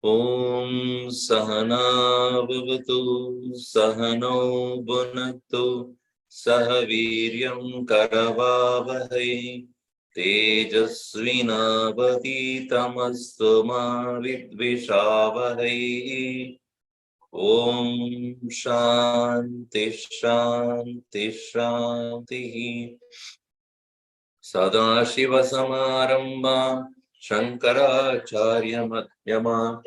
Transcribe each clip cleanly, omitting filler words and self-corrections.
Om Sahana Bhavatu Sahano Bhunaktu Sahaviryam Karavavahai Tejasvinavaditamastu ma vidvishavahai. Om Shanti Shanti Shanti. Sadashivasamarambha Shankaracharya Madhyama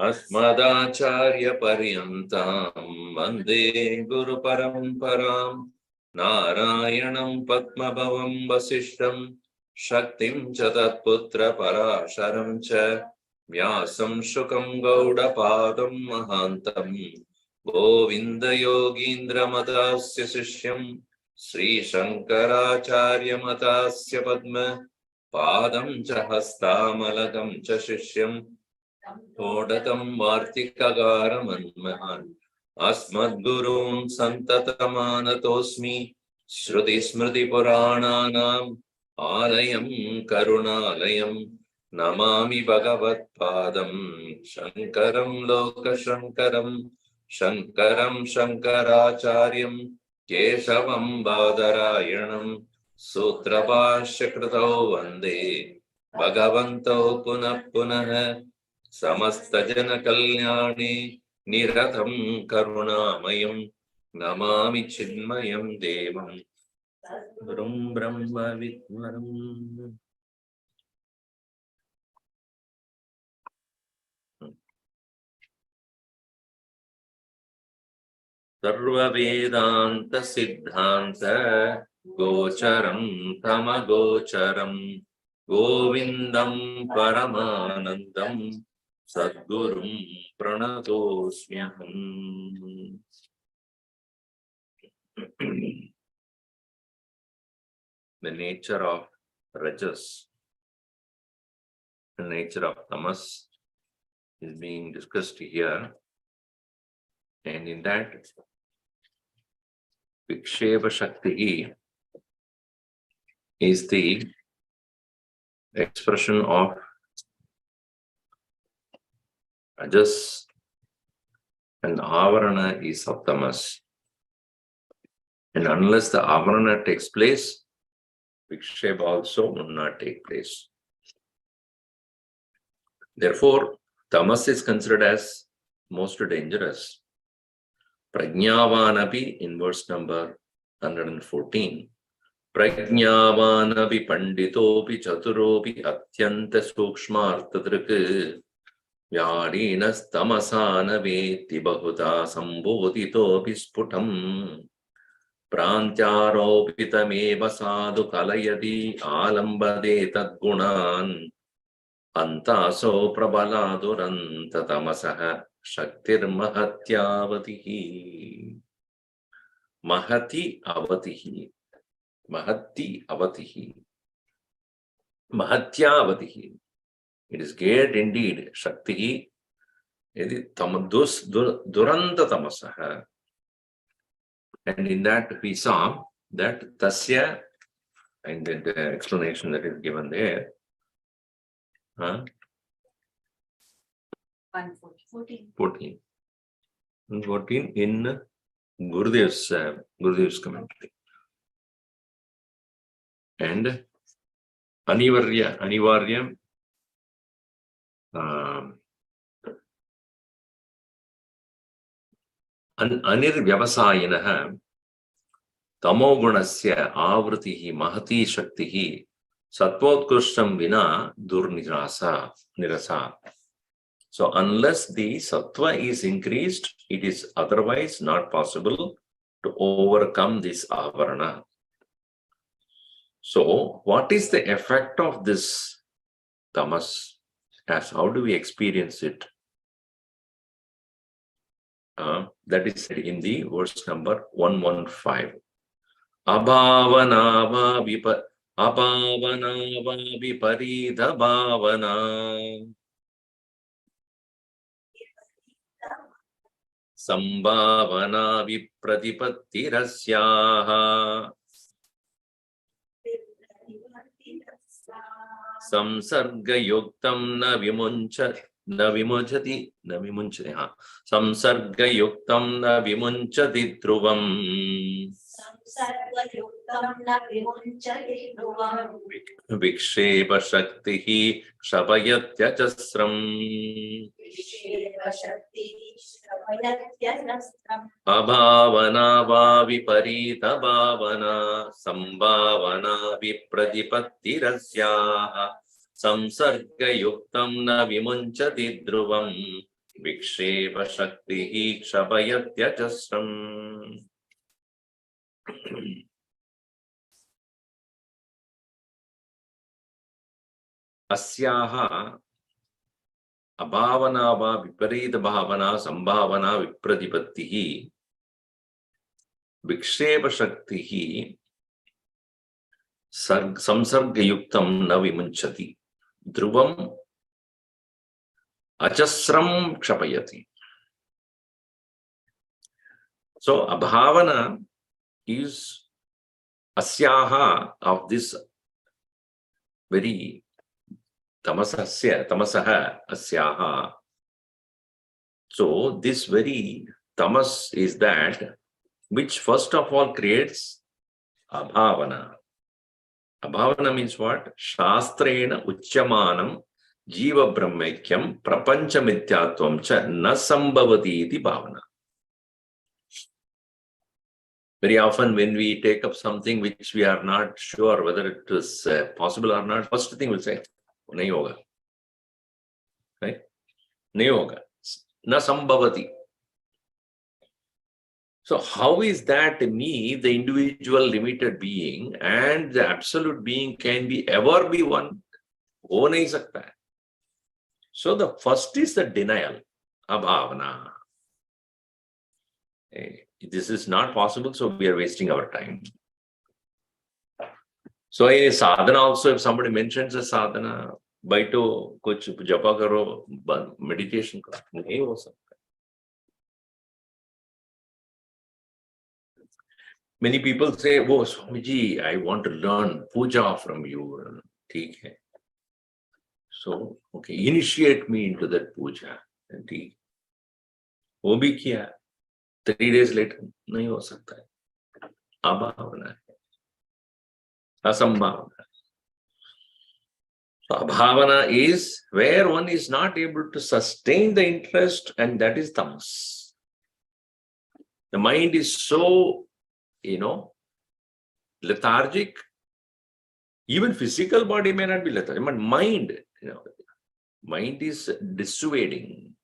Asmadacharya Paryantam Vande Guru Paramparam Narayanam Padmabhavam Vasishtam Shaktim Chatatputra Parasharam Cha Vyasam Shukam Gauda Padam Mahantam Govinda Yogindra Madasya Sishyam Sri Shankaracharya Matasya Padma Padam cha Hastamalakam cha Shishyam Todatam Vartikagaram Anmahan Asmadgurun Santatamanatosmi Shruti Smriti Purananam Alayam Karunalayam Namami Bhagavat Padam Shankaram Loka Shankaram Shankaram Shankaracharyam Keshavam Badarayanam Sutrabhashya Kritau Vande Bhagavanto Punah Punah Samasta Jana Kalyani Niratham Karunamayam Namami Chinmayam Devam Gurum Brahma Vidmaram. Sarva Vedanta Siddhanta Gocharam Tamagocharam Govindam Paramanandam Sadgurum Pranatosmyaham. The nature of Rajas, the nature of Tamas is being discussed here, and in that Viksheva Shakti is the expression of Rajas, and Avarana is of Tamas. And unless the Avarana takes place, Viksheva also will not take place. Therefore, Tamas is considered as most dangerous. Prajnavanapi in verse number 114. Prajnavanapi panditopi chaturopi atyanta sukshmartadrik vyarinas tamasana veti bahuta sambodhitopi sputam prantyaropitameva sadhu kalayati alambade tadgunan antaso prabaladuranta tamasaha Shaktir Mahatyavatihi. Mahati Avatihi. Mahati Avatihi. Mahatyavatihi. It is great indeed. Shakti. Duranta Tamasaha. And in that we saw that Tasya, and the explanation that is given there. 14 in Gurudev's commentary. And Anivaryam Anirvyavasayinaha tamogunasya avritihi mahati shaktihi sattvotkrushtam vina nirasa. So unless the sattva is increased, it is otherwise not possible to overcome this avarana. So what is the effect of this tamas? How do we experience it? That is in the verse number 115. Abhavana viparita bhavana sambhavana vipratipattirasyaha samsarga yuktam na vimunchati samsarga yuktam na vimunchati dhruvam vikshepa shaktihi kshapayatyajasram abhavana va viparita bhavana sambhavana vipratipattirasyaha samsarga yuktam na vimunchati dhruvam vikshepa shaktihi kshapayatyajasram. Asyaha abhavana va viparita bhavana sambhavana vipratipattihi vikshepa shaktihi samsarga yuktam na vimunchati dhruvam ajasram kshapayati. So abhavana is asyaha of this very tamasaha asyaha. So this very tamas is that which first of all creates abhavana. Abhavana means what? Shastrena uchyamanam jiva brahmekyam prapancha mithyatvam cha na sambhavati iti bhavana. Very often when we take up something which we are not sure whether it is possible or not, first thing we'll say, nahi hoga. Right? Nahi hoga. Na sambhavati. So how is that me, the individual limited being, and the absolute being can be ever be one? Ho nahi sakta hai. So the first is the denial, abhavana. This is not possible, so we are wasting our time. So in a sadhana also, if somebody mentions a sadhana, baito kuch japa karo, meditation karo, nahi ho sakta. Many people say, oh, Swamiji, I want to learn puja from you. Theek hai. So, okay, initiate me into that puja. And wo bhi kiya. 3 days later, nahi ho sakta hai. Abhavana hai. Asambhavana. So, abhavana is where one is not able to sustain the interest, and that is tamas. The mind is so, lethargic. Even physical body may not be lethargic, but mind, mind is dissuading.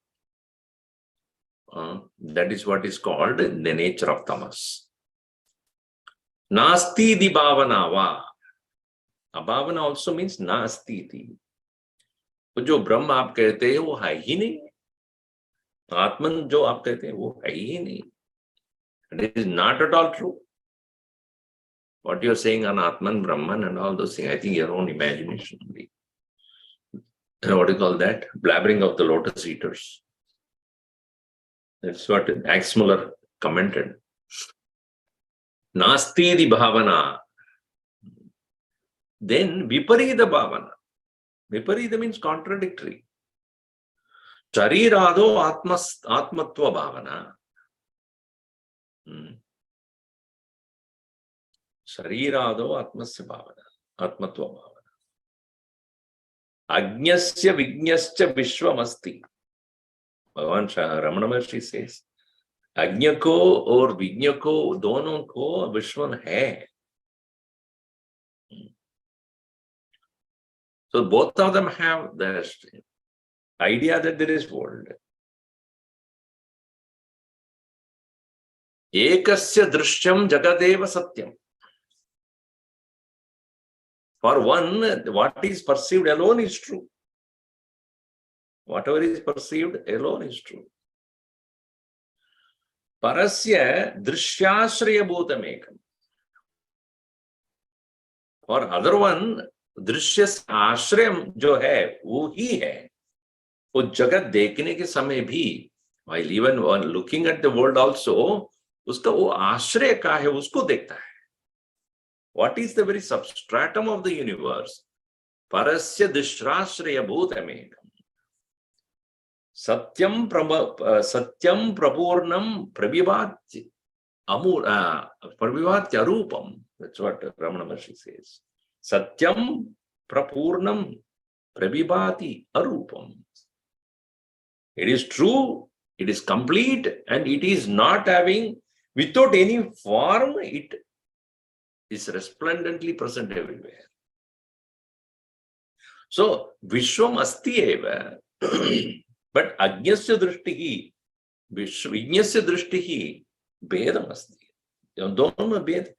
That is what is called the nature of tamas. Nasti di bhavana va. Abhavana also means nasti ti. तो जो ब्रह्म आप कहते हैं वो है ही नहीं. आत्मन जो आप कहते हैं वो है ही नहीं. It is not at all true. What you are saying on Atman, Brahman and all those things, I think your own imagination. What do you call that? Blabbering of the lotus eaters. That's what Axmuller commented. Nasti di bhavana. Then viparita bhavana. Viparita means contradictory. Sharirado atmatva bhavana. Sharirado atmasya bhavana. Atmatva bhavana. Agnyasya vignasya vishwamasti. Bhagavan Ramana Maharshi says, अज्ञ को और विज्ञ को दोनों को विश्व है. So both of them have the idea that there is world. Ekasya drishyam jagadeva satyam. For one, what is perceived alone is true. Whatever is perceived alone is true. Parasya drishyashraya bhutamekam. For other one, दृश्य आश्रय जो है वो ही है. वो जगत देखने के समय भी, while even when looking at the world also, उसका वो आश्रय का है, उसको देखता है. What is the very substratum of the universe? Parasya drishyashraya bhutamekam. Satyam prapurnam prabhivatya arupam. That's what Ramana Maharshi says. Satyam prapurnam prabhibhati arupam. It is true, it is complete, and it is not having, without any form, it is resplendently present everywhere. So, Vishwam asti eva, but Ajnasya drishtihi, Vijnasya drishtihi, Bedam asti. Dono bed hai.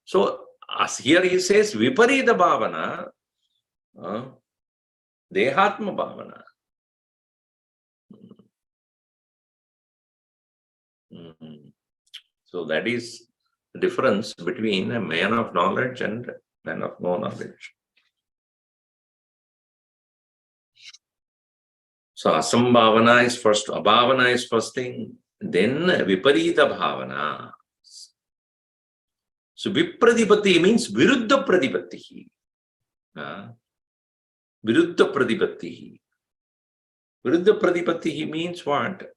So, as here he says, Viparita bhavana, Dehatma bhavana. So that is the difference between a man of knowledge and a man of no knowledge. So asambhavana is first, abhavana is first thing, then viparita bhavana. So vipradipatti means viruddha pradipatti. Viruddha pradipatti. Viruddha pradipatti means what?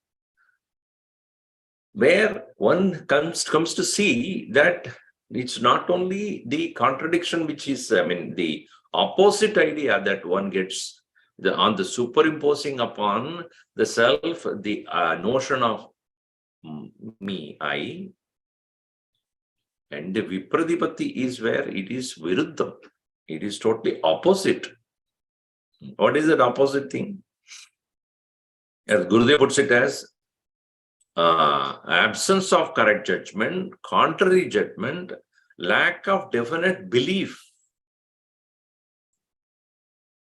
Where one comes to see that it's not only the contradiction, which is, the opposite idea that one gets on the superimposing upon the self, the notion of me, I, and the vipradipatti is where it is viruddha. It is totally opposite. What is that opposite thing? As Gurudev puts it as, absence of correct judgment, contrary judgment, lack of definite belief.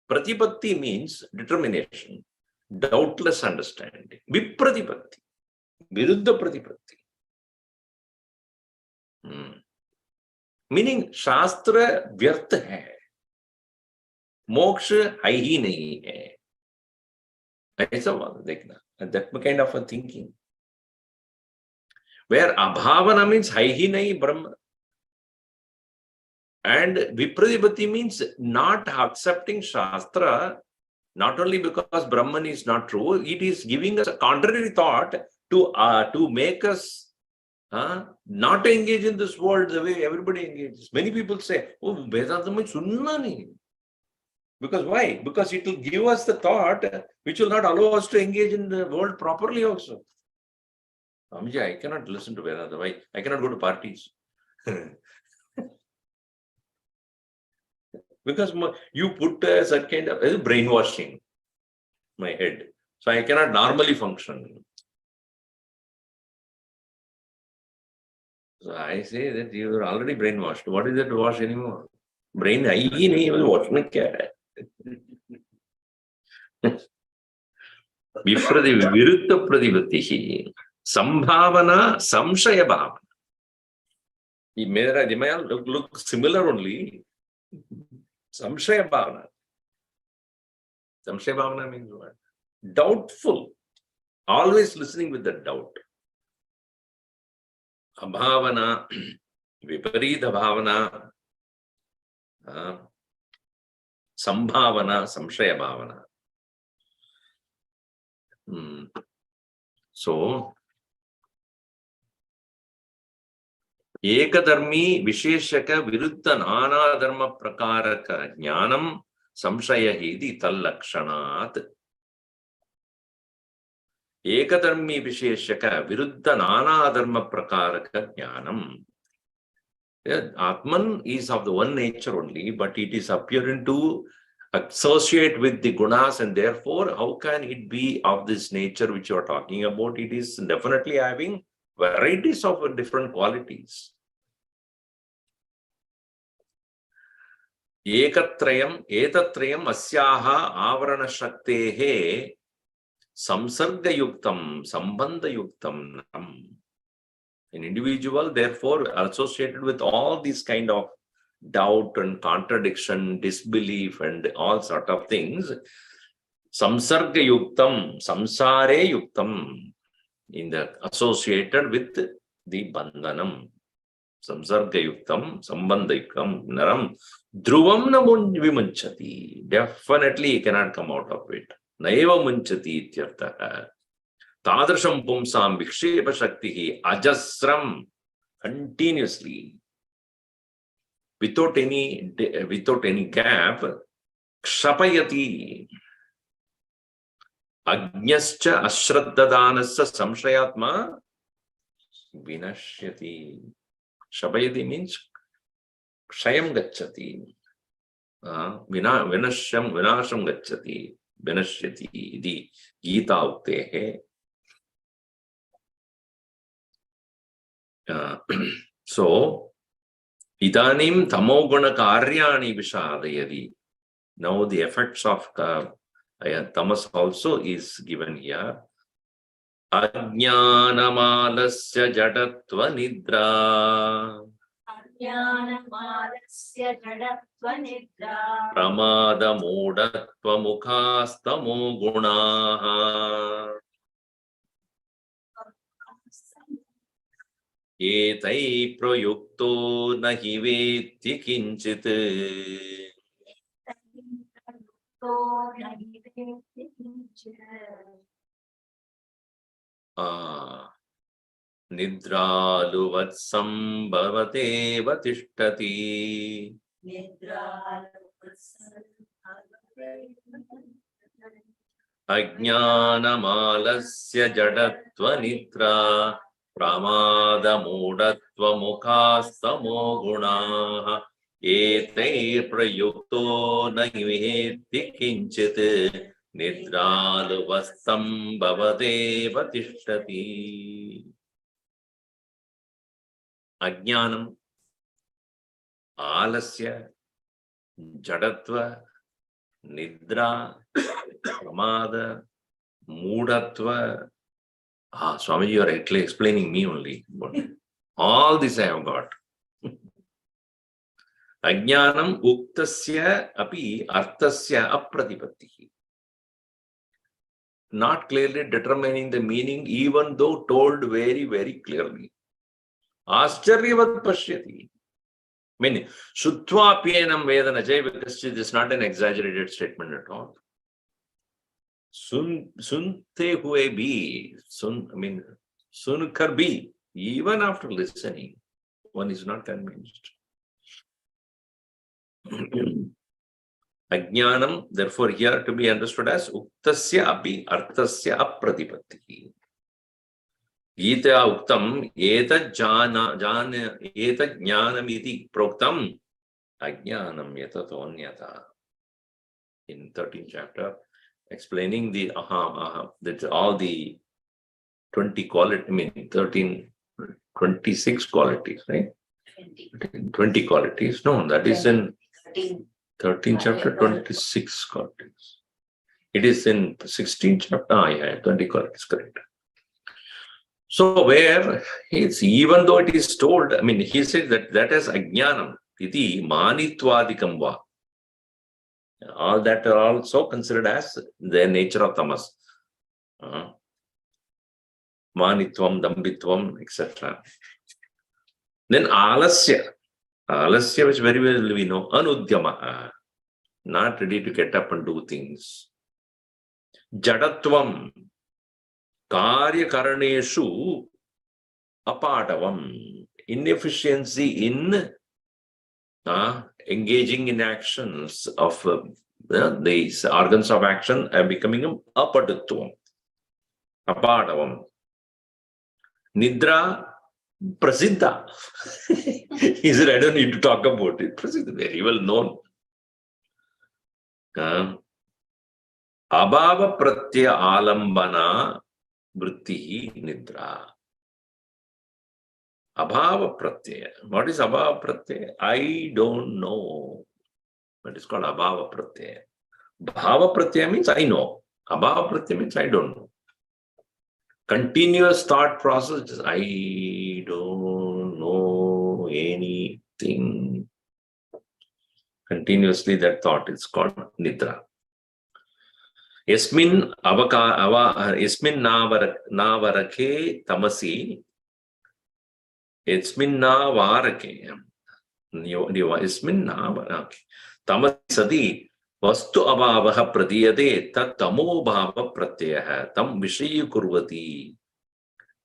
Pratipatti means determination, doubtless understanding. Vipratipatti, viruddha pratipatti. Meaning, Shastra vyartha hai. Moksha hai hi nahi hai. That kind of a thinking. Where abhavana means hai hi nahi Brahma. And vipradipatti means not accepting Shastra, not only because Brahman is not true, it is giving us a contrary thought to make us not to engage in this world the way everybody engages. Many people say, oh, Vedanta means sunna nahi. Because why? Because it will give us the thought which will not allow us to engage in the world properly also. Amji, I cannot listen to Vedanta. Why? I cannot go to parties. Because you put such kind of brainwashing my head. So I cannot normally function. So I say that you are already brainwashed. What is there to wash anymore? Brain hai hi nahi, wash mein kya hai? Viruddha pradipatti, sambhavana, samshaya bhavana. They may look similar only. Samshaya bhavana. Samshaya bhavana means what? Doubtful. Always listening with the doubt. Abhavana, viparita bhavana, sambhavana, samshaya bhavana. So, ekadharmi visheshaka viruddha nana dharma prakaraka jnanam samshaya hidi tal lakshanat. Ekadharmi Visheshaka Viruddha Nana Dharma Prakaraka Jnanam. Yeah, Atman is of the one nature only, but it is appearing to associate with the gunas, and therefore, how can it be of this nature which you are talking about? It is definitely having varieties of different qualities. Ekatrayam, etatrayam asyaha avarana shaktehe samsarga yuktam, sambandha yuktam. An individual, therefore, associated with all these kind of doubt and contradiction, disbelief, and all sort of things, samsarga yuktam, samsare yuktam, in the associated with the bandhanam. Samsarga yuktam, sambandha yuktam, naram, dhruvam na vimunchati. Definitely he cannot come out of it. Naiva munchati ityartha. Tadrasham pumsam vikshepa shaktihi ajasram, continuously, without any gap, kshapayati. Ajnascha ashraddhadanasya samshayatma vinashyati. Kshapayati means kshayam gacchati. Vinasham gacchati. Vinashyati. Iti Gita uktehe. So, idanim tamoguna karyani vishadayadi. Now the effects of tamas also is given here. Ajnanamalasya jadatva nidra. Ajnanamalasya jadatva nidra. Pramada modatva mukhastamo gunaha. Etai prayukto nahi veti kinchit. Nidraluvatsam bhavate vatishtati. Ajnanamalasya jadatva nidra. Pramada mudatva mukhastamo gunaha. Etai prayukto naiveti kinchit. Nidraluvastam bhavate vatishtati. Ajnanam, alasya, jadatva, nidra, pramada, mudatva. Swamiji, you are actually explaining me only. But all this I have got. Ajnanam uktasya api arthasya apratipattihi. Not clearly determining the meaning, even though told very, very clearly. Ascharyavat pashyati. Meaning, Shuttva pienam vedana jaiva kaschid is not an exaggerated statement at all. Sunte hue bhi, sunkar bhi, even after listening, one is not convinced. Ajnanam, therefore, here to be understood as uktasya api arthasya apratipattihi. Gita uktam eta jnanam iti proktam ajnanam yatatonyata. In 13th chapter, explaining the that all the 20 qualities, 26 qualities, right? 20 qualities. No, that is in 13th chapter, 26 qualities. It is in 16th chapter, 20 qualities, correct. So where it's, even though it is told, he said that is ajnanam, iti manitvadikam va. All that are also considered as the nature of tamas. Manitvam, dambitvam, etc. Then alasya, which very well we know, anudyama, not ready to get up and do things. Jadatvam, karya karaneshu apadavam, inefficiency in engaging in actions of these organs of action are becoming apadatvam. Apadavam. Nidra Prasiddha. He said, I don't need to talk about it. Prasiddha, very well known. Abhava pratyaya alambana vritti nidra. Abhava pratyaya. What is abhava pratyaya? I don't know. That is called abhava pratyaya. Bhava pratyaya means I know. Abhava pratyaya means I don't know. Continuous thought process, I don't know anything. Continuously that thought is called nidra. Yasmin navarake tamasi. Yasmin navarake. Yasmin navarake. Tamasi sati vastu abhavaha pradiyate tat tamo bhava pratyaya tam vishayi kurvati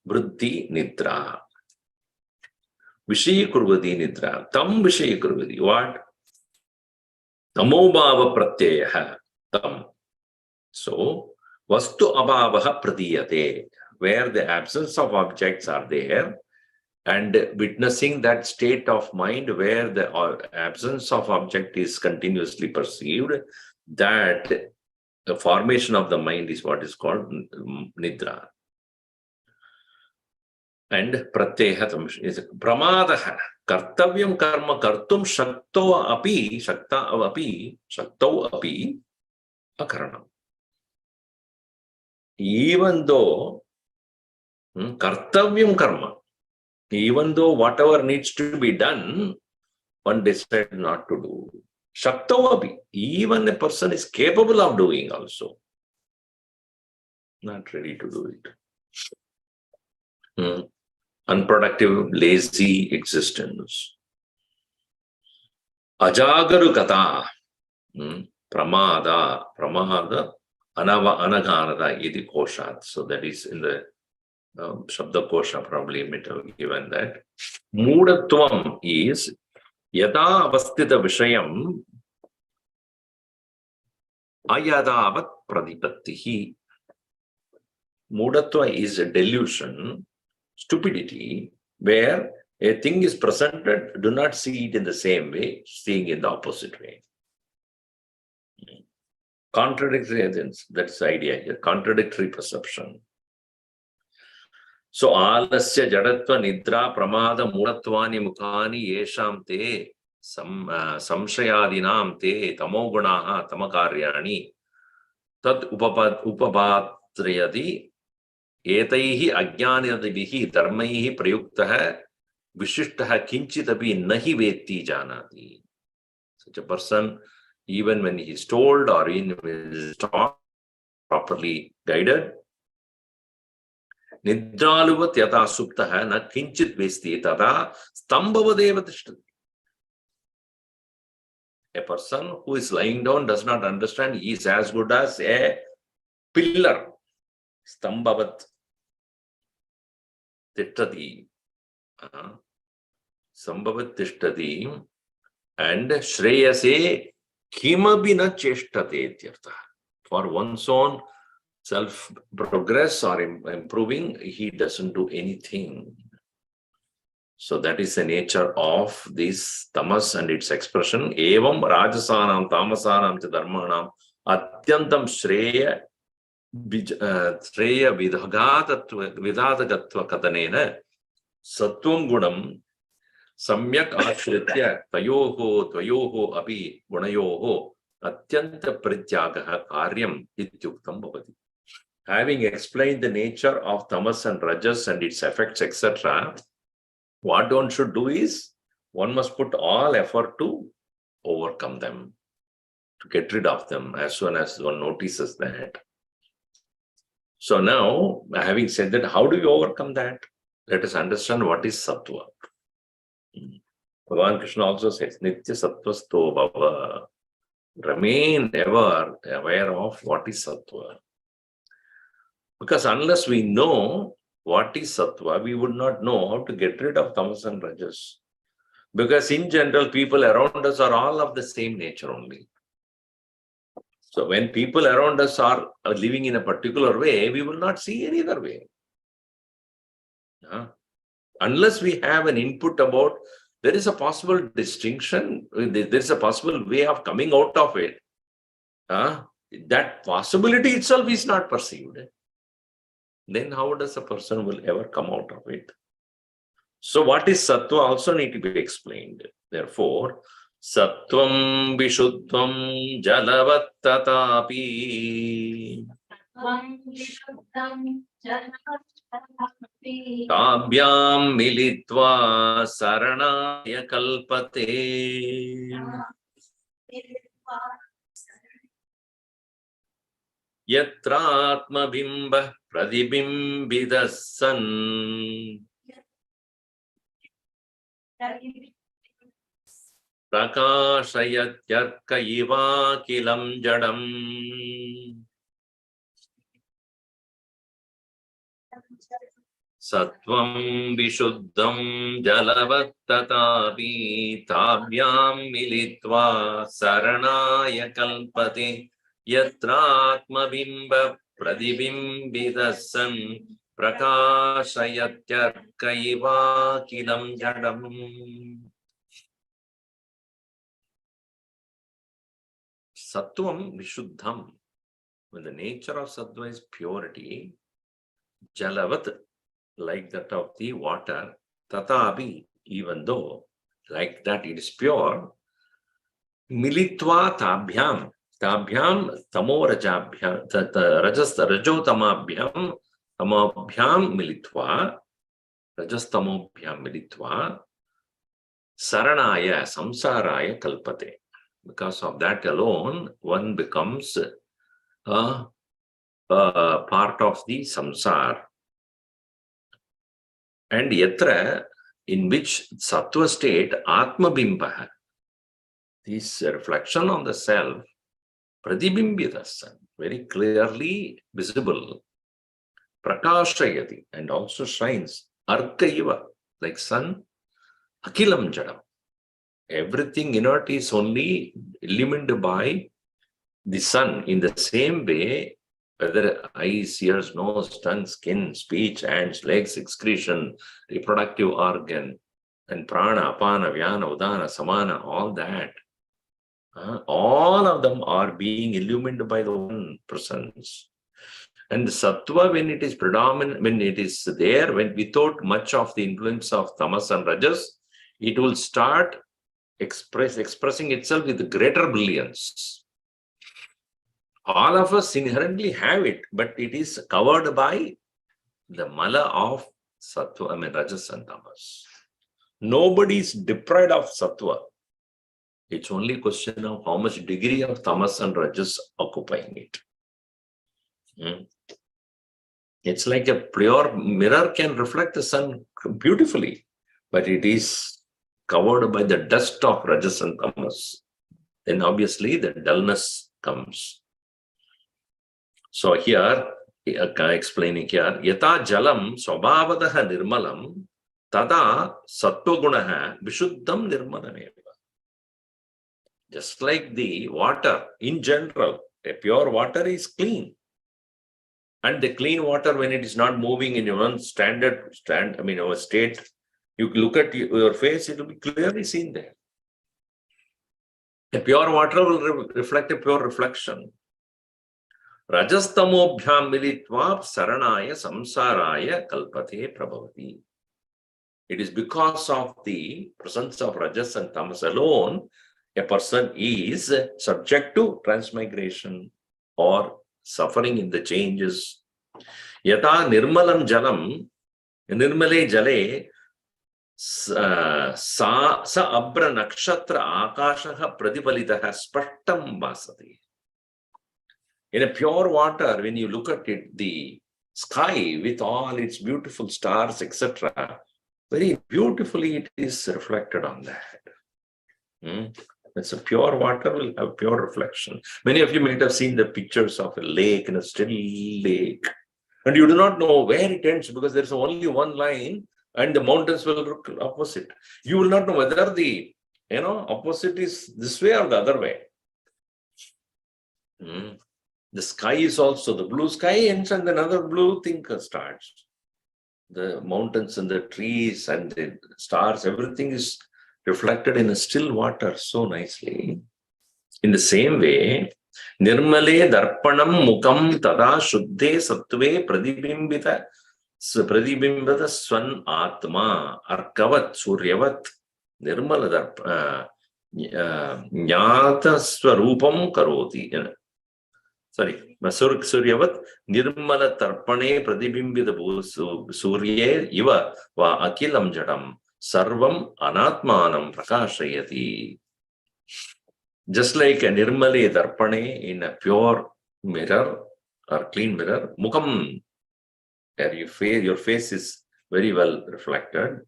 vritti nidra. Vishayi kurvati nidra. Tam vishayi kurvati. What? Tamo bhava pratyaya tam. So, vastu abhavaha pradiyate, where the absence of objects are there, and witnessing that state of mind where the absence of object is continuously perceived, that the formation of the mind is what is called nidra. And pratyahatam is pramadaha. Kartavyam karma kartum shakto api akaranam. Even though kartavyam karma, even though whatever needs to be done, one decided not to do. Shaktavapi, even a person is capable of doing also, not ready to do it. Unproductive, lazy existence. Ajagaru kata, pramada, anaganada iti koshat. So that is in the Shabda Kosha, probably might have given that. Mudatvam is yada avastita vishayam ayadavat pradipattihi. Mudatva is a delusion, stupidity, where a thing is presented, do not see it in the same way, seeing in the opposite way. Contradictory, that's the idea here, contradictory perception. So, alasya jadatva nidra pramada mudatvani mukhani yesham te samshayadinam te tamogunaha tamakaryani tad upapatrayati etaihi ajnanadivihi dharmaihi prayuktaha vishishtaha kinchitapi nahi vetti janati. Such a person, even when he is told or in his talk, properly guided, Nidraluvat yata suptaha na kinchit vesti tada stambhavadeva tishtati. A person who is lying down does not understand, he is as good as a pillar. Stambhavat tishtati. Stambhavat tishtati. And shreyase kimabi na cheshtate ityartha. For one's own self-progress or improving, he doesn't do anything. So that is the nature of this tamas and its expression. Evam rajasanam tamasanam cha dharmanam atyantam shreya vidhatagatva katanena sattvam gunam samyak ashritya tvayoho api gunayoho atyanta prityagaha karyam ityuktam bhavati. Having explained the nature of tamas and rajas and its effects, etc., what one should do is, one must put all effort to overcome them, to get rid of them as soon as one notices that. So now, having said that, how do you overcome that? Let us understand what is sattva. Bhagavan Krishna also says, Nitya sattvasto bhava. Remain ever aware of what is sattva. Because unless we know what is sattva, we would not know how to get rid of tamas and rajas. Because in general, people around us are all of the same nature only. So when people around us are living in a particular way, we will not see any other way. Unless we have an input about there is a possible distinction, there is a possible way of coming out of it. That possibility itself is not perceived. Then how does a person will ever come out of it? So what is sattva also need to be explained. Therefore, sattvam vishuddham jalavattatapi ताभ्यां मिलित्वा शरणाय कल्पते यत्रात्मबिम्बः प्रतिबिम्बितः सन् प्रकाशयत्यर्क इवाखिलं जडम् सत्वं विशुद्धं जलवत्ततापि ताभ्यां मिलित्वा शरणाय कल्पते यत्रात्मबिम्ब प्रतिबिम्बितः सन् प्रकाशयत्यर्क इवाखिलं जडम्. Sattvam vishuddham. When the nature of sattva is purity, jalavat, like that of the water, tatabi, even though like that it is pure, militva tabhyam, tabhyam tamorajabhyam, rajotamabhyam, tamabhyam militva, rajastamobhyam militva, saranaya, samsaraya kalpate. Because of that alone, one becomes a part of the samsara. And yatra, in which sattva state, atmabimbaha, this reflection on the self, pradibimbidasan, very clearly visible, prakashayati, and also shines, arkaiva, like sun, akilam jadam. Everything inert is only illumined by the sun. In the same way, whether eyes, ears, nose, tongue, skin, speech, hands, legs, excretion, reproductive organ, and prana, apana, vyana, udana, samana, all that, all of them are being illumined by the one presence. And the sattva, when it is predominant, when it is there, when without much of the influence of tamas and rajas, it will start expressing itself with greater brilliance. All of us inherently have it, but it is covered by the mala of sattva, rajas and tamas. Nobody is deprived of sattva. It's only a question of how much degree of tamas and rajas occupying it. It's like a pure mirror can reflect the sun beautifully, but it is covered by the dust of rajas and tamas. Then obviously the dullness comes. So here, explaining here, yata jalam swabhavadaha nirmalam tada sattvagunaha vishuddham nirmalameva. Just like the water in general, a pure water is clean. And the clean water, when it is not moving in one state, you look at your face, it will be clearly seen there. A pure water will reflect a pure reflection. Rajastamobhyam militva saranaya samsaraya kalpate prabhavati. It is because of the presence of rajas and tamas alone, a person is subject to transmigration or suffering in the changes. Yata nirmalam jalam, nirmale jale, sa abra nakshatra akashaha pradipalitaha spashtam vasati. In a pure water, when you look at it, the sky with all its beautiful stars, etc., very beautifully it is reflected on that. It's a pure water will have pure reflection. Many of you might have seen the pictures of a lake, in a still lake, and you do not know where it ends because there's only one line and the mountains will look opposite. You will not know whether the opposite is this way or the other way. Mm. The sky is also, the blue sky ends and another blue thing starts. The mountains and the trees and the stars, everything is reflected in a still water so nicely. In the same way, Nirmale Darpanam Mukam Tada Shuddhe Sattve Pradibimbita Swan Atma Arkavat Suryavat Nirmala Nyata Swarupam Karoti. Sorry, Suryavat Nirmala Tarpane Pradibimbita Surye Iva Va Akilam Jadam Sarvam Anatmanam Prakashayati. Just like a Nirmale Darpane in a pure mirror or clean mirror, Mukam, where your face is very well reflected.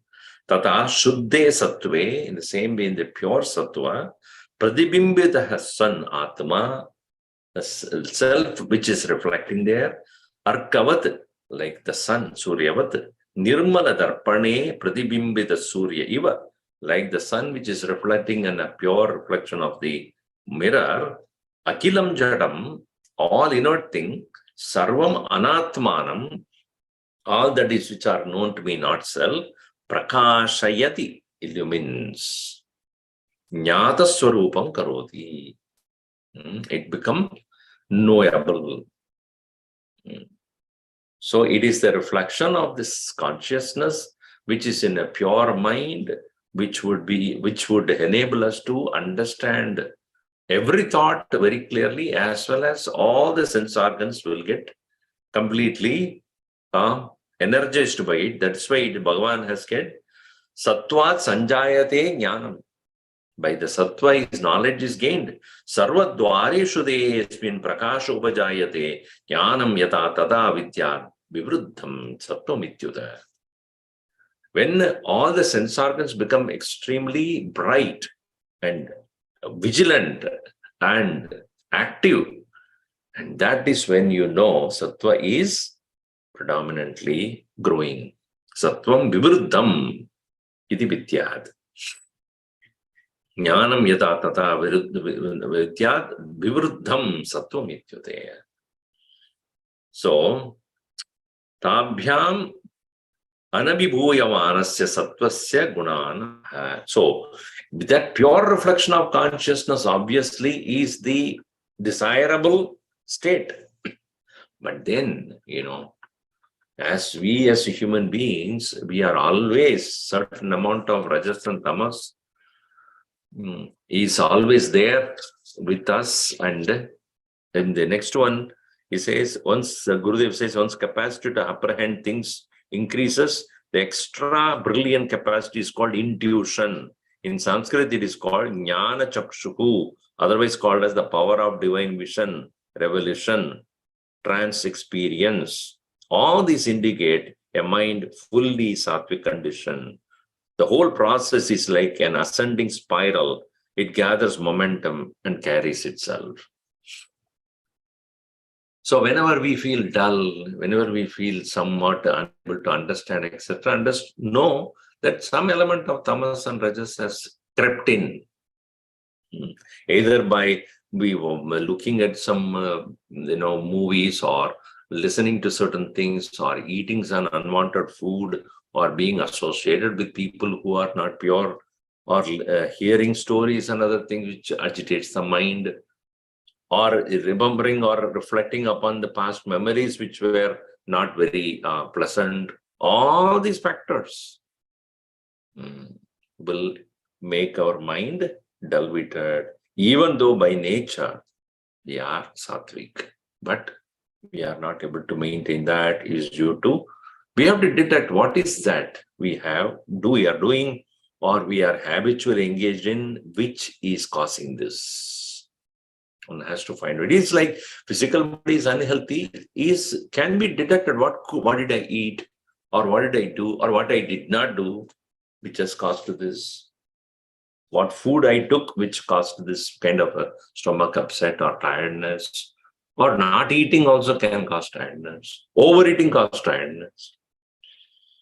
Tata Shuddhe Sattve, in the same way in the pure Sattva, Pradibimbita San Atma, the self which is reflecting there, Arkavat, like the sun, Suryavat, Nirmala Darpane Pradibimbita Surya Iva, like the sun which is reflecting in a pure reflection of the mirror, Akilam Jadam, all inert thing, Sarvam Anatmanam, all that is which are known to be not self, Prakashayati, illumines. Jnata Swarupam Karoti. It becomes knowable. So it is the reflection of this consciousness which is in a pure mind, which would enable us to understand every thought very clearly, as well as all the sense organs will get completely energized by it. That's why Bhagavan has said, Sattvat Sanjayate Jnanam. By the sattva, his knowledge is gained. Sarva dvareshu deyesmin prakasha upajayate jnanam yata tada vidya vivruddham sattva. When all the sense organs become extremely bright and vigilant and active, and that is when you know sattva is predominantly growing. Sattvam vivruddham iti vidyad. Jnanam yata tata vidyad vivruddham sattvam ityute. So, tabhyam anabhibhuyamanasya sattvasya gunan. So, that pure reflection of consciousness obviously is the desirable state. But then, as human beings, we are always certain amount of rajas and tamas is always there with us. And in the next one, he says, once Gurudev says, once capacity to apprehend things increases, the extra brilliant capacity is called intuition. In Sanskrit, it is called Jnana Chakshuku, otherwise called as the power of divine vision, revelation, trance experience. All these indicate a mind fully sattvic condition. The whole process is like an ascending spiral. It gathers momentum and carries itself. So whenever we feel dull, whenever we feel somewhat unable to understand, etc., know that some element of tamas and rajas has crept in. Either by looking at some movies, or listening to certain things, or eating some unwanted food, or being associated with people who are not pure, or hearing stories and other things which agitates the mind, or remembering or reflecting upon the past memories which were not very pleasant. All these factors will make our mind dull-witted, even though by nature we are sattvic. But we are not able to maintain that is due to, we have to detect what is that we are doing, or we are habitually engaged in, which is causing this. One has to find it. It's like physical body is unhealthy, can be detected. What did I eat, or what did I do, or what I did not do, which has caused this. What food I took, which caused this kind of a stomach upset or tiredness. Or not eating also can cause tiredness. Overeating causes tiredness.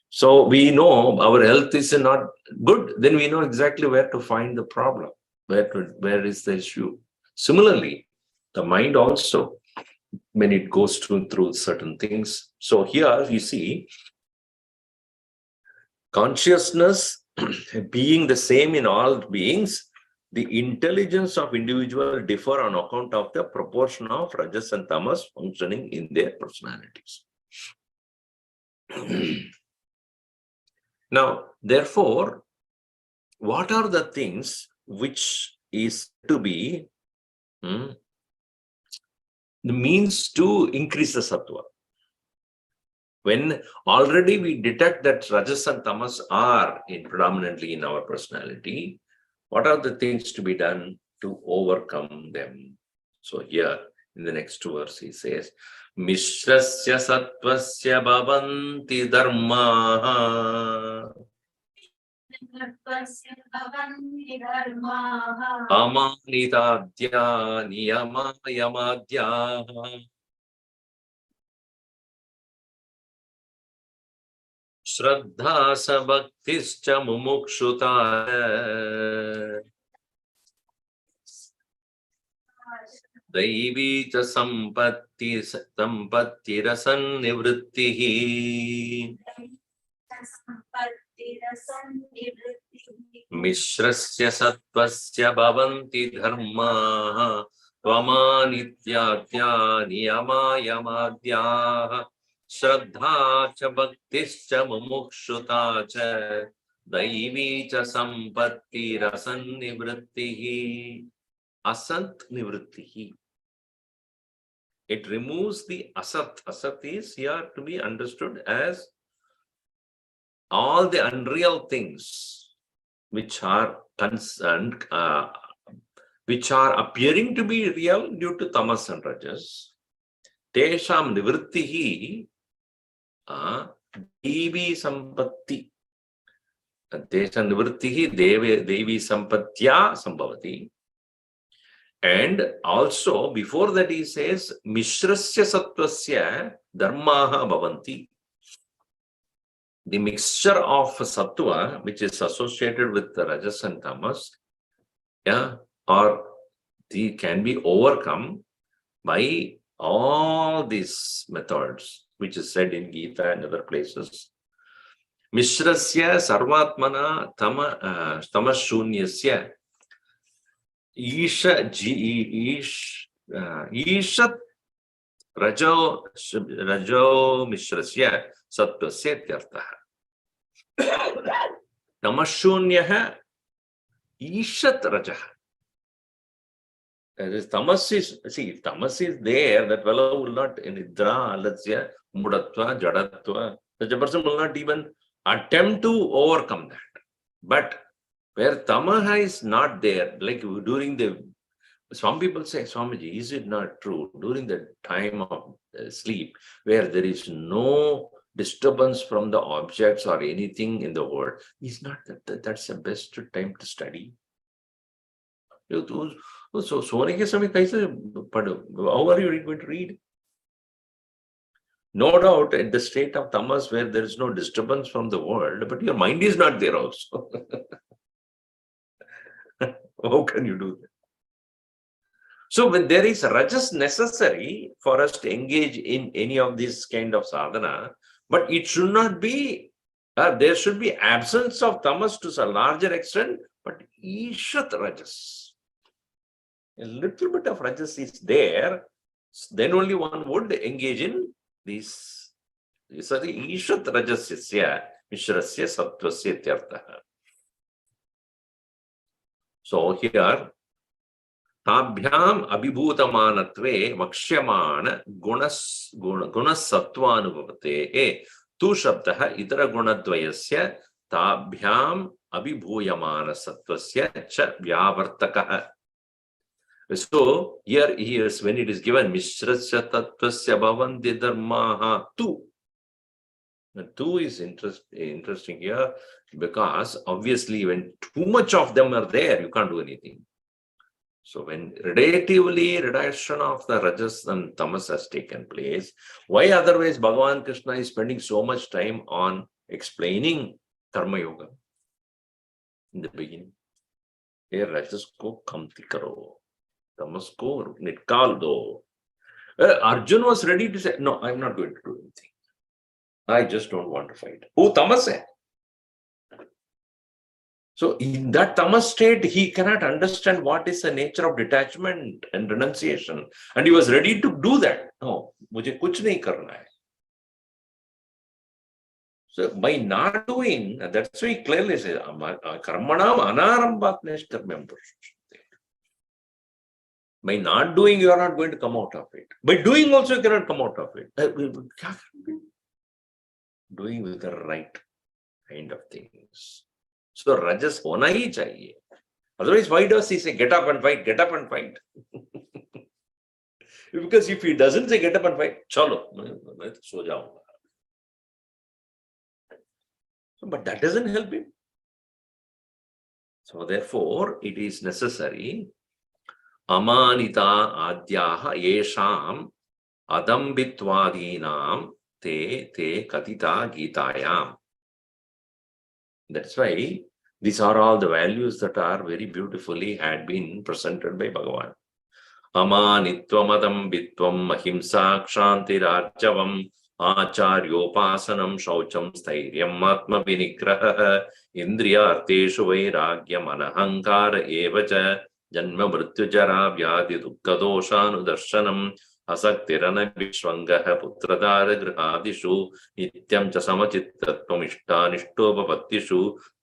So we know our health is not good. Then we know exactly where to find the problem. Where is the issue? Similarly, The mind also, when it goes through certain things. So here you see consciousness being the same in all beings, the intelligence of individual differ on account of the proportion of rajas and tamas functioning in their personalities. Now, therefore, what are the things which is to be the means to increase the sattva? When already we detect that rajas and tamas are predominantly in our personality, what are the things to be done to overcome them? So here in the next verse he says, Mishrasya sattvasya bhavanti dharmaha amanitadya niyama yamadya Shraddha sa bhaktischa mumukshuta Daivi cha sampatti rasan nivrittihi Mishrasya sattvasya bhavanti dharmaha Tvamanityatya niyama yamadya Shraddha cha bhaktischa mumukshuta cha Daivi cha sampatti rasan nivrittihi Asant nivrittihi. It removes the asat. Asat is here to be understood as all the unreal things which are concerned, which are appearing to be real due to tamas and rajas. Tesham nivrittihi devi sampatti. Tesham nivrittihi devi sampatya sambhavati. And also, before that he says, Mishrasya sattvasya dharmaha bhavanti. The mixture of sattva, which is associated with the rajas and tamas, can be overcome by all these methods, which is said in Gita and other places. Mishrasya sarvatmana tamashunyasya Ishat rajo mishrasya sattvasya tyartaha. Tamashunyaha ishat rajaha. That is, tamas is, see, if tamas is there, that fellow will not, in idra, alasya, mudatva, jadatva, such a person will not even attempt to overcome that. But where tamaha is not there, like during some people say, Swamiji, is it not true? During the time of sleep, where there is no disturbance from the objects or anything in the world, is not that's the best time to study? So, Sone ke samay kaise padho? How are you going to read? No doubt, at the state of tamas, where there is no disturbance from the world, but your mind is not there also. How can you do that? So when there is rajas necessary for us to engage in any of this kind of sadhana, but it should not be, there should be absence of tamas to a larger extent, but ishat rajas. A little bit of rajas is there, then only one would engage in this. So the ishat rajasya mishrasya sattvasya tyartaha. So here, Tabhyam abhibhutamanatve vakshyamana gunasattvanubhavate tu shabdaha itara gunadvayasya tabhyam abhibhuyamana sattvasya cha vyavartakaha. So here is when it is given mishrasya tattvasya bhavanti dharmaha tu. The two is interesting here because obviously when too much of them are there, you can't do anything. So when relatively reduction of the rajas and tamas has taken place, why otherwise Bhagavan Krishna is spending so much time on explaining karma yoga in the beginning? Here rajas ko kamti karo. Tamasko Nitkaldo. Arjun was ready to say, no, I'm not going to do anything. I just don't want to fight. Who tamas hai? So in that tamas state, he cannot understand what is the nature of detachment and renunciation. And he was ready to do that. No, mujhe kuch nahi karna hai. So by not doing, that's why he clearly says, karmanam anarambhat nishkarmyam purusham. By not doing, you are not going to come out of it. By doing also, you cannot come out of it. Doing with the right kind of things. So rajas hona hi chahiye. Otherwise, why does he say get up and fight, get up and fight? Because if he doesn't say get up and fight, chalo, so jaunga. But that doesn't help him. So therefore, it is necessary amanita adyaha yesham adambitvadinam te katita gitayam. That's why these are all the values that are very beautifully had been presented by Bhagavan. Amanitvam adambitvam ahimsa kshantirarjavam acharyopasanam shaucham stairyam atma vinigraha indriyarteshu vairagyam anahankara evacha janma mrityujara vyadi dukkadoshanudarshanam asaktirana vishwangaha putradara grihadishu nityam cha samachittatvam ishtanishtopapatyishu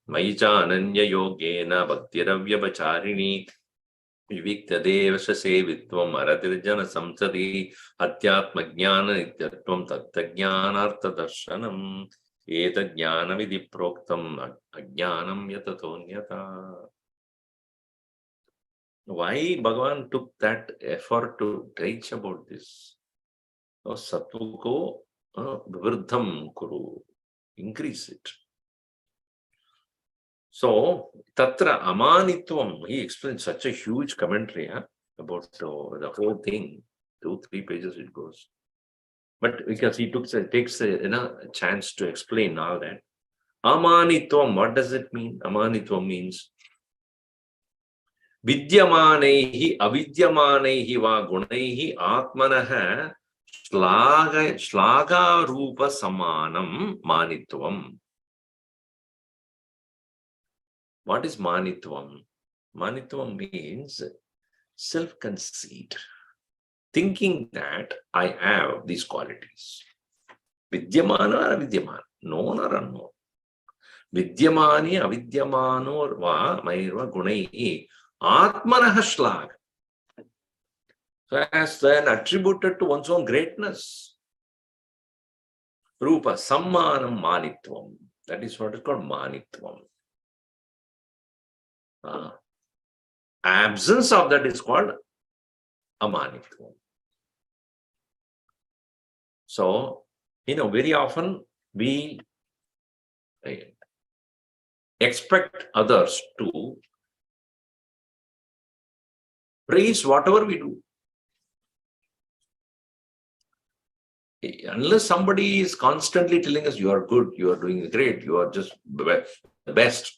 maicha ananya yogena bhaktiravyapacharini viviktadeva sasevitvam aratirjana samsadi adhyatma jnana nityatvam tattva darshanam eta jnana vidhi proktam ajnanam yatatonyata. Why Bhagavan took that effort to teach about this? Sattvuko vivrdham kuru, increase it. So, tatra amanitvam, he explains such a huge commentary about the whole thing. 2-3 pages it goes. But because he takes a chance to explain all that. Amanitvam, what does it mean? Amanitvam means Vidyamanaihi avidyamanaihi va gunaihi atmanah shlaga rupa samanam manitvam. What is manitvam? Manitvam means self-conceit, thinking that I have these qualities. Vidyamana or avidyamana, known or unknown. Vidyamani avidyamano va mairva gunaihi atmanah shlag. So as then attributed to one's own greatness. Rupa sammanam manitvam. That is what is called manitvam. Absence of that is called amanitvam. So, very often we expect others to praise whatever we do. Unless somebody is constantly telling us you are good, you are doing great, you are just the best.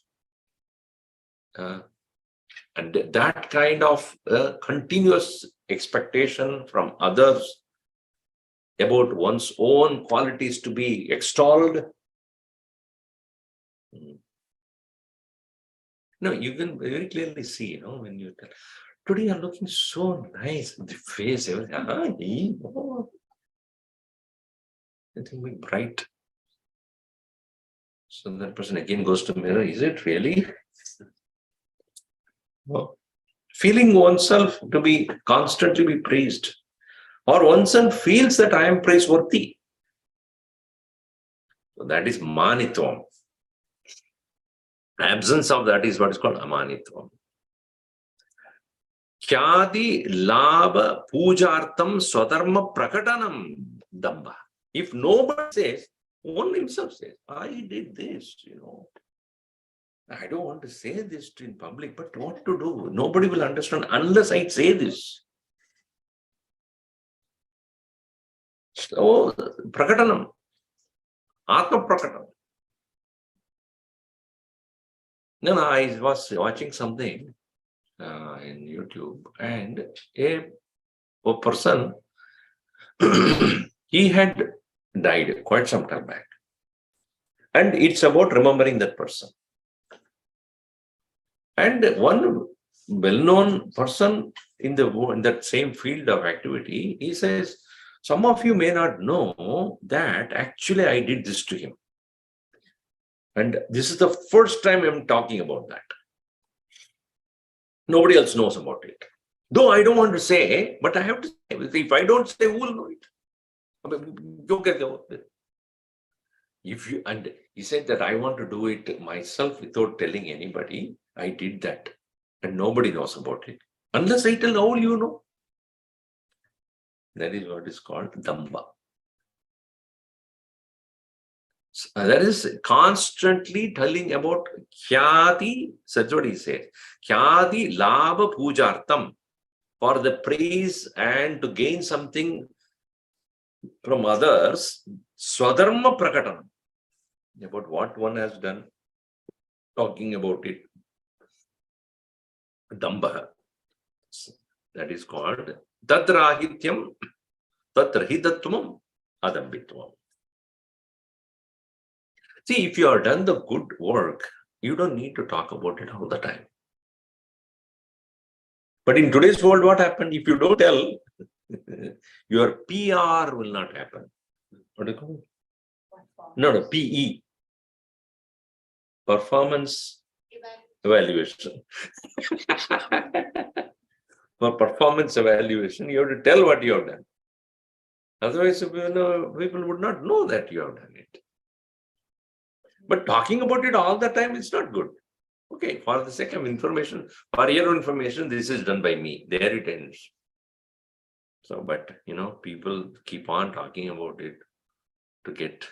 And that kind of continuous expectation from others about one's own qualities to be extolled. No, you can very clearly see, when you tell, today you're looking so nice, the face, everything. Everything bright. So that person again goes to the mirror. Is it really? Feeling oneself to be constantly be praised, or oneself feels that I am praiseworthy. So that is manitvam. Absence of that is what is called amanitvam. Khyadi labha pujartam swadharma prakatanam damba. If nobody says, one himself says, I did this, I don't want to say this in public, but what to do? Nobody will understand unless I say this. So, prakatanam, atma prakatanam. I was watching something. in YouTube, and a person he had died quite some time back, and it's about remembering that person. And one well-known person in that same field of activity, he says, some of you may not know that actually I did this to him. And this is the first time I'm talking about that. Nobody else knows about it. Though I don't want to say, but I have to say, if I don't say, who will know it? And he said that I want to do it myself without telling anybody. I did that. And nobody knows about it. Unless I tell, all you know. That is what is called Damba. That is constantly telling about Khyati, that's what he says. Khyati Labha Pujartam, for the praise and to gain something from others, Swadharma Prakatanam, about what one has done, talking about it. Damba. That is called Tadrahityam, Tatrahitatvam, Adambitvam. See, if you have done the good work, you don't need to talk about it all the time. But in today's world, what happened? If you don't tell, your PR will not happen. What do you call it? No, PE. Performance evaluation. For performance evaluation, you have to tell what you have done. Otherwise, people would not know that you have done it. But talking about it all the time is not good. Okay, for the sake of information, for your information, this is done by me. There it ends. So, but people keep on talking about it to get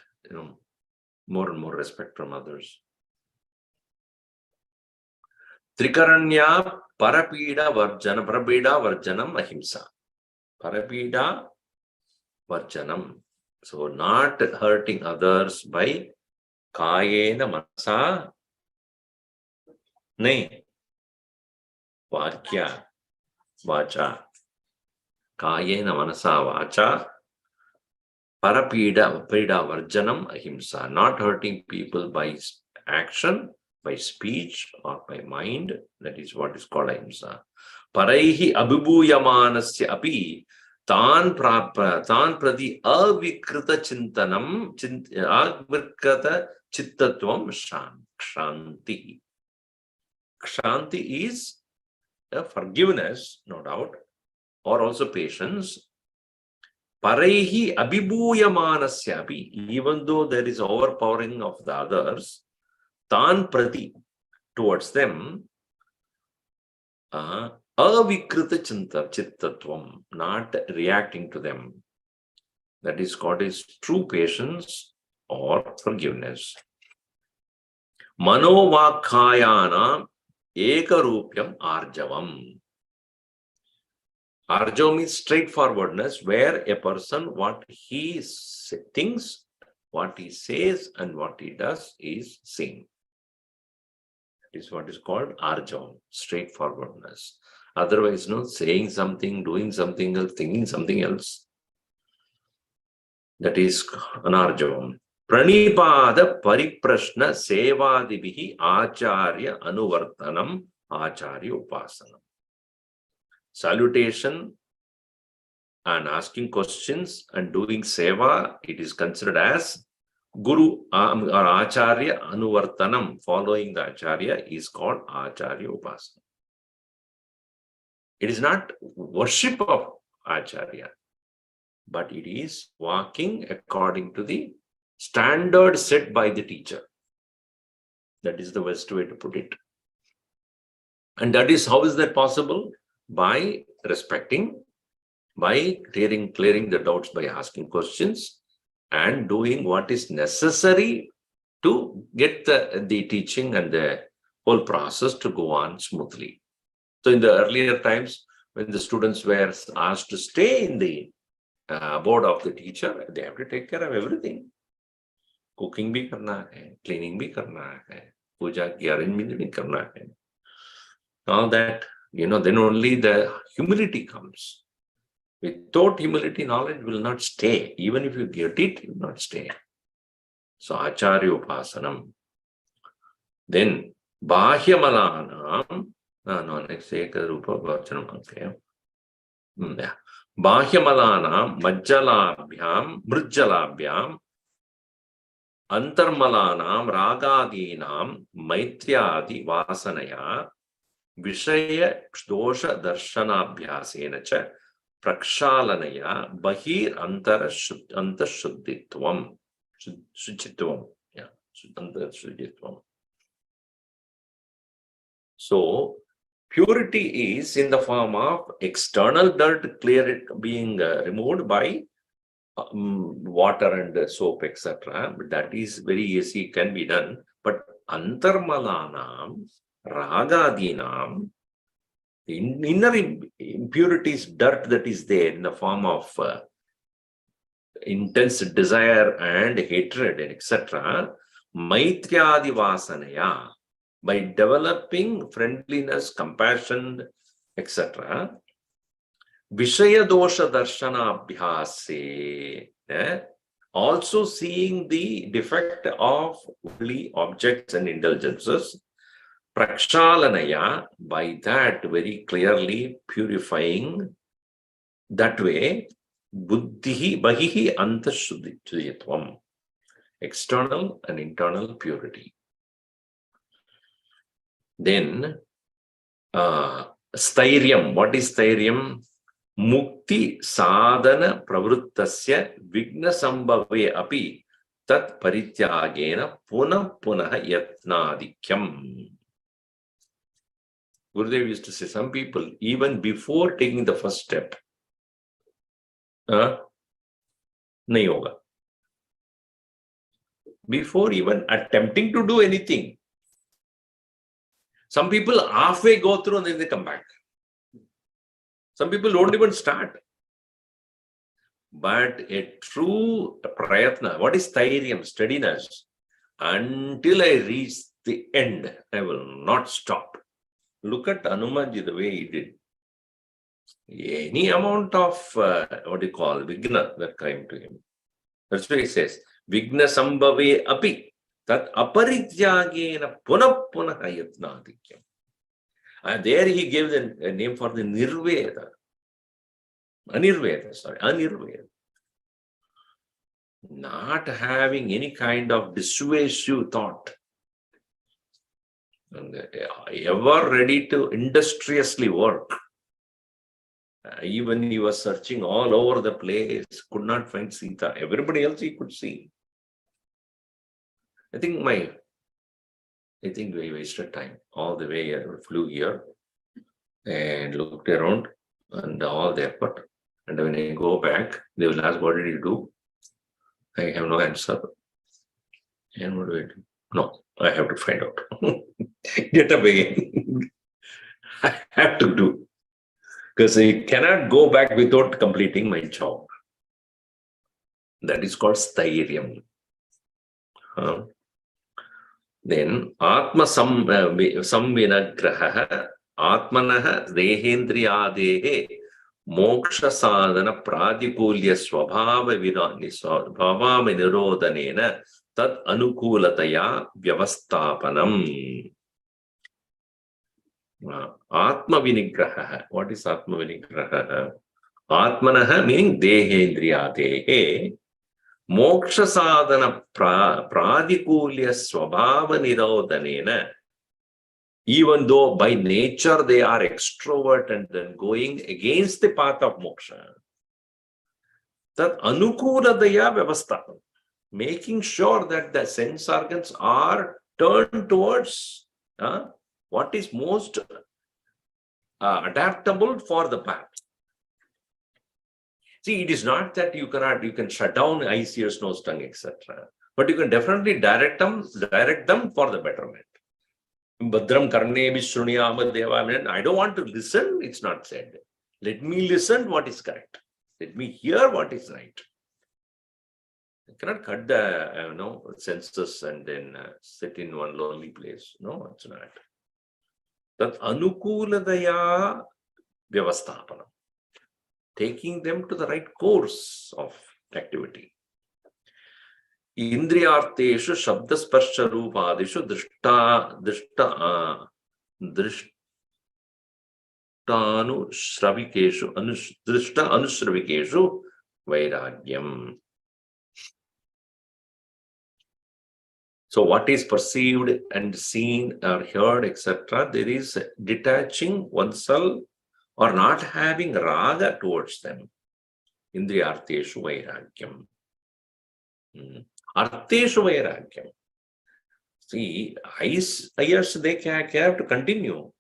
more and more respect from others. Trikaranya Parapida Varjanam Ahimsa. Parapida Varjanam. So, not hurting others by Kayena Manasa Nay Vakya Vacha. Kayena Manasa Vacha Parapida Varjanam Ahimsa. Not hurting people by action, by speech, or by mind. That is what is called Ahimsa. Paraihi Abhibhuyamanasya api Tan prati avikrita chintanam avikrita chittatvam kshanti. Kshanti is forgiveness, no doubt, or also patience. Paraihi abhibhuyamanasya api, even though there is overpowering of the others, tan prati, towards them, avikrita chittatvam, not reacting to them. That is called as true patience or forgiveness. Manovakkhayana ekarupyam arjavam. Arjavam means straightforwardness, where a person, what he thinks, what he says, and what he does is same. That is what is called arjavam, straightforwardness. Otherwise, saying something, doing something else, thinking something else. That is anarjavam. Pranipada pariprashna sevadibihi acharya anuvartanam acharya upasanam. Salutation and asking questions and doing seva, it is considered as Guru or Acharya Anuvartanam. Following the Acharya is called Acharya Upasana. It is not worship of Acharya, but it is walking according to the standard set by the teacher. That is the best way to put it. And that is, how is that possible? By respecting, by clearing the doubts, by asking questions, and doing what is necessary to get the teaching and the whole process to go on smoothly. So in the earlier times, when the students were asked to stay in the board of the teacher, they have to take care of everything. Cooking bhi karna hai, cleaning bhi karna hai, puja ki arrangement bhi karna hai. All that then only the humility comes. Without humility, knowledge will not stay. Even if you get it, it will not stay. So, Acharya Upasanam. Then, Bahyamalanam. No, next Ekarupa Vachanam. Okay. Yeah. Bahyamalanam, Majjalabhyam, Mrujjalabhyam, Antarmalanam, Ragadinam, Maitriadi Vasanaya, Vishaya Dosha Darshanabhyasena cha Prakshalanaya, Bahir Antashuddhitvam. Suchitvam. Yeah. Antashuddhitvam. So, purity is in the form of external dirt being removed by water and soap, etc. But that is very easy, can be done. But antarmalanam, ragadinam, the inner impurities, dirt that is there in the form of intense desire and hatred, etc. Maitriadi vasanaya, by developing friendliness, compassion, etc. Vishaya dosha darshana abhyase, also seeing the defect of worldly objects and indulgences. Prakshalanaya, by that very clearly purifying, that way, buddhihi bahihi antashuddhitvam, external and internal purity. Then, stairyam. What is stairyam? Mukti sadhana pravrittasya vigna sambhave api tat parityagena punah punah yatnadikyam. Gurudev used to say, some people, even before taking the first step, nahi hoga. Before even attempting to do anything, some people halfway go through and then they come back. Some people don't even start. But a true prayatna, what is thairiam, steadiness? Until I reach the end, I will not stop. Look at Hanumanji, the way he did. Any amount of, vigna that came to him. That's why he says, vigna sambhave api, tat aparityagena punah punah yatnadikyam. And there he gave the name for the Nirveda. Anirveda. Not having any kind of dissuasive thought. And ever ready to industriously work. Even he was searching all over the place, could not find Sita. Everybody else he could see. I think we wasted time. All the way I flew here and looked around and all the effort. And when I go back, they will ask, what did you do? I have no answer. And what do I do? No, I have to find out. Get away. I have to do. Because I cannot go back without completing my job. That is called stairyam. Then, Atma samvinagraha, Atmanaha dehendriyadehe, Moksha sadhana pradikulya swabhava nirodhanena tat anukulataya vyavastapanam. Atma vinigraha. What is Atma vinigraha? Atmanaha meaning dehendriyadehe, Moksha sadhana pradikulya swabhava nirodhanena. Even though by nature they are extrovert and then going against the path of moksha. That anukuladaya vyavastha, making sure that the sense organs are turned towards what is most adaptable for the path. See, it is not that you can shut down eyes, ears, nose, tongue, etc. But you can definitely direct them for the betterment. Badram karne vishruniyama deva. I don't want to listen, it's not said. Let me listen what is correct. Let me hear what is right. I cannot cut the senses and then sit in one lonely place. No, it's not. Tat anukuladaya vyavasthapanam. Taking them to the right course of activity. Indriyarteshu shabdasparsha roopadishu drishta anushravikeshu vairagyam. So what is perceived and seen or heard, etc., there is detaching oneself or not having raga towards them. Indriyarteshu vairagyam. Arteshu vairagyam. See, eyes, they have to continue,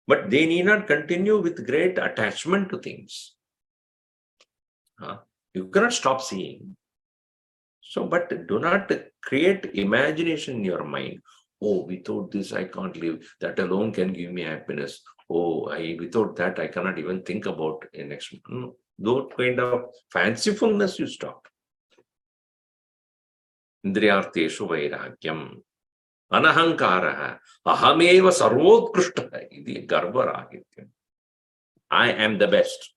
but they need not continue with great attachment to things. You cannot stop seeing. So, but do not create imagination in your mind. Oh, without this, I can't live. That alone can give me happiness. Oh, without that, I cannot even think about the next. No, those kind of fancifulness you stop. Indriyarteshu vairagyam. Anahankaraha. Ahameva sarvodkrishtaha. Iti garvarahityam. I am the best.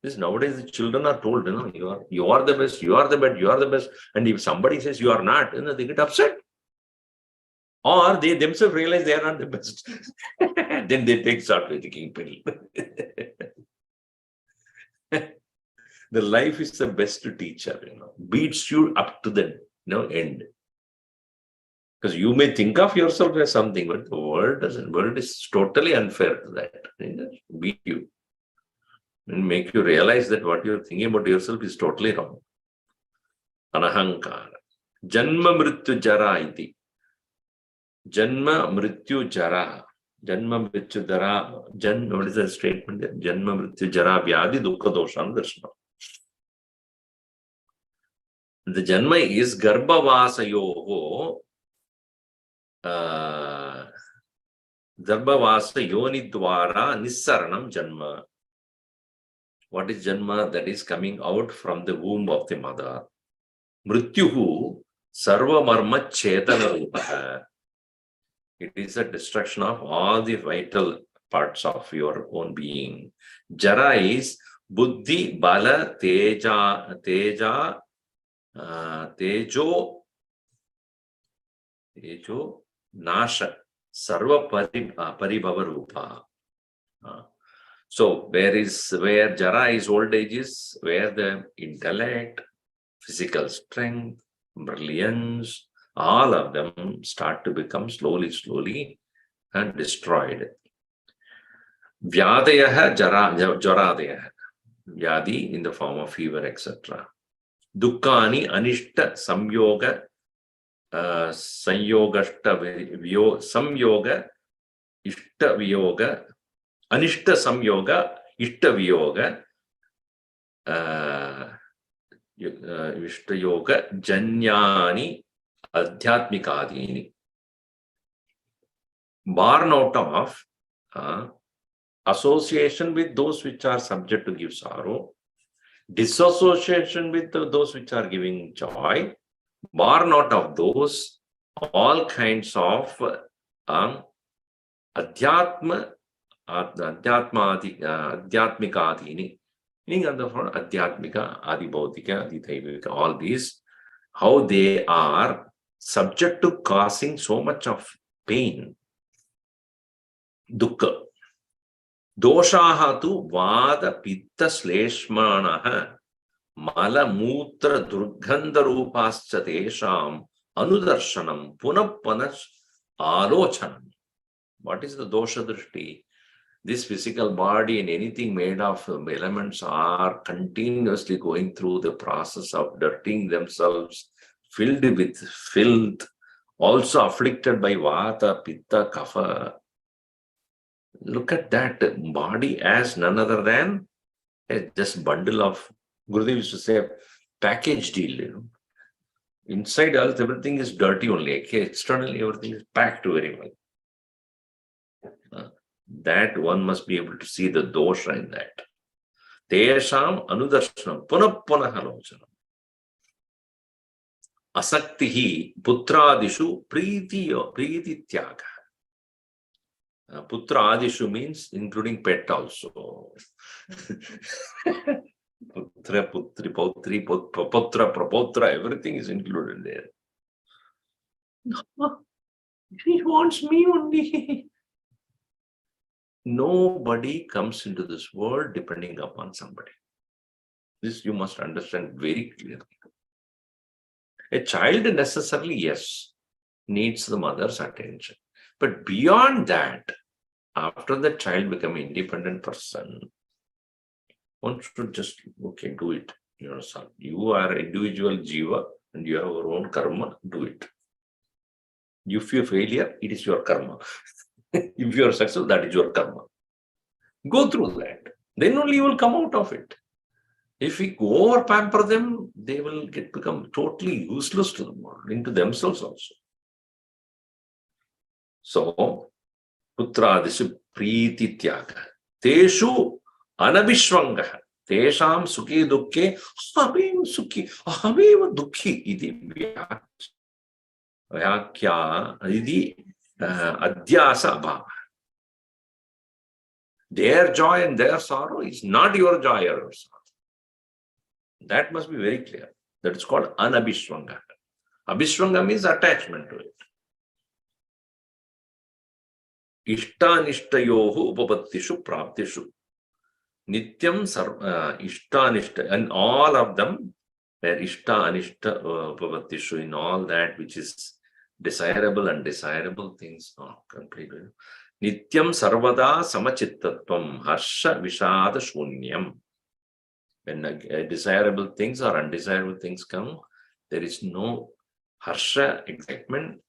This nowadays the children are told, you are the best, you are the best, you are the best. And if somebody says you are not, they get upset. Or they themselves realize they are not the best. Then they start taking pill. The life is the best teacher, beats you up to the end. Because you may think of yourself as something, but the world doesn't. The world is totally unfair to that. It just beat you. And make you realize that what you're thinking about yourself is totally wrong. Anahankara. Janma mrityu jara iti. Janma mrityu jara. Janma mrityu jara. What is the statement there? Janma mrityu jara vyadi dukkha dosham darshana. The janma is garbhavasayoho. Garbhavasa yoni dwara nissaranam janma. What is janma? That is coming out from the womb of the mother. Mrityuhu sarva marma chetana rupaha. It is a destruction of all the vital parts of your own being. Jara is buddhi, bala, tejo, nasha, sarva paribhava rupa. So where jara is old age is where the intellect, physical strength, brilliance, all of them start to become slowly and destroyed. Vyadayaha jaradayah. Vyadi in the form of fever, etc. Dukkani anishta samyoga samyoga ishta viyoga anishta samyoga ishta viyoga ishta yoga janyani adhyatmikadini. Born out of association with those which are subject to give sorrow, disassociation with those which are giving joy, born out of those, all kinds of adhyatmikadini, meaning adhyatmika, adibautika, aditaivika, all these, how they are subject to causing so much of pain, dukkha. Doshaha tu vada pitta sleshmanaha mala mutra durgandha rupascha tesham anudarshanam punapanas alochanam. What is the dosha drishti? This physical body and anything made of elements are continuously going through the process of dirtying themselves, filled with filth, also afflicted by vata, pitta, kapha. Look at that body as none other than just bundle of, Gurudev used to say, package deal. Inside us, everything is dirty only. Okay? Externally, everything is packed very well. That one must be able to see the dosha in that. Tesham anudarshanam punah halochanam. Asaktihi putradishu priti tyaga. Putra Adishu means including pet also. Putra, Putri, Potri, Putra, Prapotra, everything is included there. He wants me only. Nobody comes into this world depending upon somebody. This you must understand very clearly. A child necessarily, yes, needs the mother's attention. But beyond that, after the child become an independent person, one should just, okay, do it yourself. You are individual jiva and you have your own karma, do it. If you failure, it is your karma. If you are successful, that is your karma. Go through that. Then only you will come out of it. If we over pamper them, they will become totally useless to the world, into themselves also. So, Putradishu Priti Tyaga. Teshu Anabhishwanga. Tesham Sukhi Dukhe. Ahamev Sukhi. Ahamev Dukhi. Iti Vyakya. Iti Adhyasa Bhava. Their joy and their sorrow is not your joy or your sorrow. That must be very clear. That is called Anabhishwanga. Abhishwanga means attachment to it. Ishtanishtayohu upapattishu praptishu. Nityam ishtanishta. And all of them were ishtanishta upapattishu, in all that which is desirable and undesirable things. Completely. Nityam sarvada samachittatvam harsha vishada shunyam. When desirable things or undesirable things come, there is no harsha, excitement,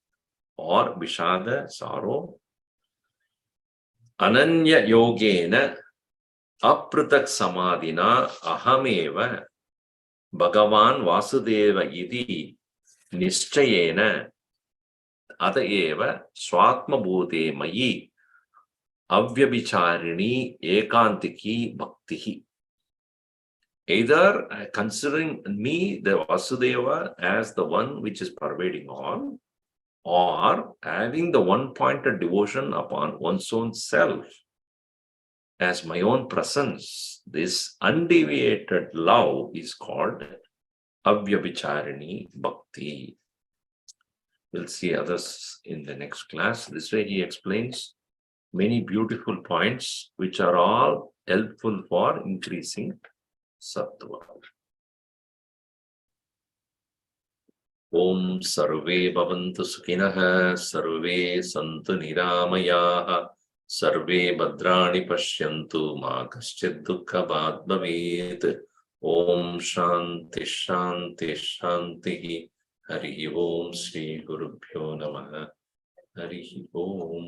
or vishada, sorrow. Ananya yogena apratak samadhina ahameva Bhagavan Vasudeva iti nischayena ataeva swatma bhute mayi avyabhicharini ekantiki bhaktihi. Either considering me, the Vasudeva, as the one which is pervading all, or having the one-pointed devotion upon one's own self as my own presence, this undeviated love is called Avyabhicharini Bhakti. We'll see others in the next class. This way he explains many beautiful points which are all helpful for increasing Sattva. Om Sarve Bhavantu Sukhinah, Sarve Santu Niramayaha, Sarve Bhadrani Pashyantu, Ma Kaschid Dukkha Bhad Bhavet. Om Shanti Shanti Shanti. Hari Om Sri Gurubhyo Namaha. Hari Om.